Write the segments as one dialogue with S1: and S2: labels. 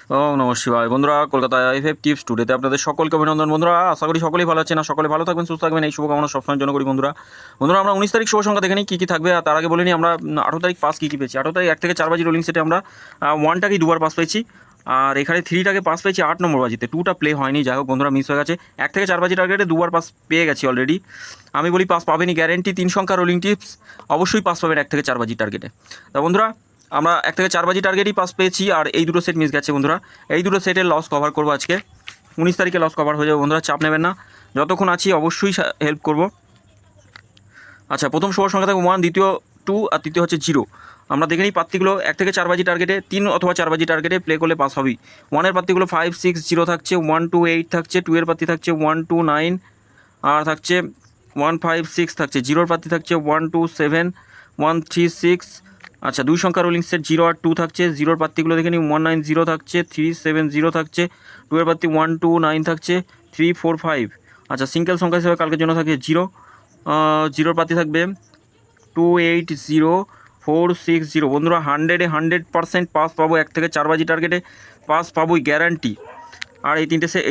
S1: ওম নমঃ শিবায়। বন্ধুরা, কলকাতা আইএফএফ টিপস টুডেতে আপনাদের সকলকে অভিনন্দন। বন্ধুরা, আশা করি সকলেই ভালো আছেন, আর সকলে ভালো থাকবেন, সুস্থ থাকবেন, এই শুভকামনা সবসময়ের জন্য করি। বন্ধুরা আমরা 19 তারিখ শুভ সংখ্যা দেখে নিই কী কী থাকবে। আর তার আগে বলে নিই আমরা 18 তারিখ পাস কী কী পেয়েছি। 18 তারিখ 1 থেকে 4 বাজি রোলিং সেটে আমরা 1টাকেই দুবার পাস পেয়েছি, আর এখানে 3টাকে পাস পেয়েছি 8 নম্বর বাজিতে। 2টা প্লে হয়নি, যাই হোক বন্ধুরা মিস হয়ে গেছে। 1 থেকে 4 বাজি টার্গেটে দুবার পাস পেয়ে গেছি অলরেডি। আমি বলি পাস পাবেনই গ্যারেন্টি। 3 সংখ্যা রোলিং টিপস অবশ্যই পাস পাবেন 1 থেকে 4 বাজি টার্গেটে। তা বন্ধুরা, আমরা 1 থেকে 4 বাজি টার্গেটই পাস পেয়েছি, আর এই দুটো সেট মিস গেছে বন্ধুরা। এই দুটো সেটের লস কভার করবো আজকে। 19 তারিখে লস কভার হয়ে যাবে বন্ধুরা, চাপ নেবেন না, যতক্ষণ আছি অবশ্যই হেল্প করব। আচ্ছা, প্রথম শুভ সংখ্যা থাকে 1, দ্বিতীয় 2, আর তৃতীয় হচ্ছে 0। আমরা দেখে নিই পাত্তিগুলো। 1 থেকে 4 বাজি টার্গেটে 3 অথবা 4 বাজি টার্গেটে প্লে করলে পাস হবেই। 1-এর পাত্তিগুলো 5, 6, 0 থাকছে, 1, 2, 8 থাকছে, 2-এর পাত্তি থাকছে 1, 2, 9, আর থাকছে 1, 5, 6 থাকছে, 0-এর পাত্তি থাকছে 1, 2, 7, 1, 3, 6। আচ্ছা, 2 সংখ্যা রোলিং সেট 0 আর 2 থাকছে। 0-এর পাত্তিগুলো দেখে নিই 1, 9, 0 থাকছে, 3, 7, 0 থাকছে, 2-এর পাত্তি 1, 2, 9 থাকছে, 3, 4, 5। আচ্ছা, সিঙ্গেল সংখ্যা হিসেবে কালকের জন্য থাকে 0। 0-এর পাত্তি থাকবে 2, 8, 0, 4, 6, 0। বন্ধুরা 100-এ 100% পাস পাবো। 1 থেকে 4 বাজি টার্গেটে পাস পাবোই গ্যারান্টি। আর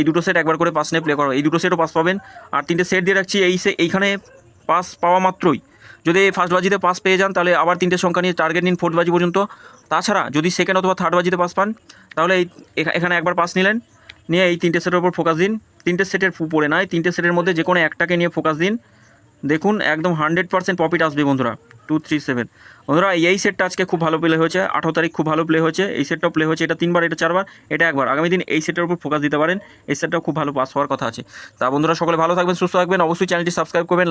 S1: এই দুটো সেট একবার করে পাস নিয়ে প্লে করো। এই দুটো সেটও পাস পাবেন। আর 3টে সেট দিয়ে রাখছি, এইখানে পাস পাওয়া মাত্রই যদি ফার্স্ট বাজিতে পাস পেয়ে যান, তাহলে আবার 3টে সংখ্যা নিয়ে টার্গেট নিন 4th বাজি পর্যন্ত। তাছাড়া যদি সেকেন্ড অথবা থার্ড বাজিতে পাস পান, তাহলে এখানে একবার পাস নিলেন, নিয়ে এই 3টে সেটের উপর ফোকাস দিন। 3টে সেটের পড়ে নয়, 3টে সেটের মধ্যে যে কোনো একটাকে নিয়ে ফোকাস দিন। দেখুন একদম 100% প্রফিট আসবে বন্ধুরা। 2, 3, 7। বন্ধুরা এই সেটটা আজকে খুব ভালো প্লে হয়েছে। 18 তারিখ খুব ভালো প্লে হয়েছে। এই সেটটাও প্লে হয়েছে, এটা 3বার, এটা 4বার, এটা একবার। আগামী দিন এই সেটের উপর ফোকাস দিতে পারেন। এই সেটটাও খুব ভালো পাস হওয়ার কথা আছে। তা বন্ধুরা, সকলে ভালো থাকবেন, সুস্থ থাকবেন, অবশ্যই চ্যানেলটি সাবস্ক্রাইব করবেন,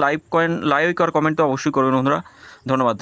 S1: লাইক আর কমেন্ট তো অবশ্যই করবেন বন্ধুরা। ধন্যবাদ।